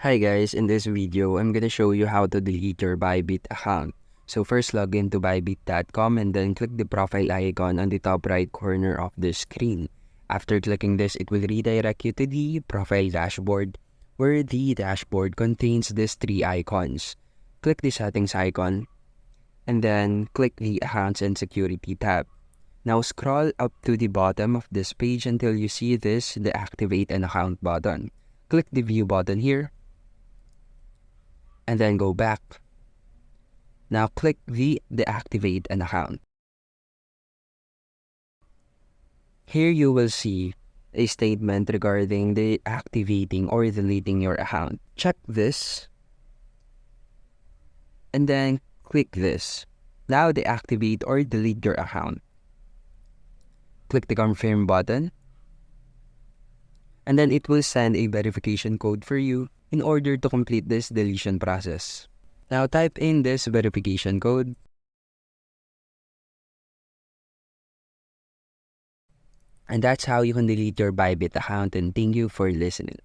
Hi guys, in this video, I'm gonna show you how to delete your Bybit account. So first log into bybit.com and then click the profile icon on the top right corner of the screen. After clicking this, it will redirect you to the profile dashboard, where the dashboard contains these three icons. Click the settings icon and then click the accounts and security tab. Now scroll up to the bottom of this page until you see the activate an account button. Click the view button here and then go back. Now click the deactivate an account. Here you will see a statement regarding deactivating or deleting your account. Check this and then click this. Now deactivate or delete your account. Click the confirm button and then it will send a verification code for you in order to complete this deletion process. Now type in this verification code and that's how you can delete your Bybit account, and thank you for listening.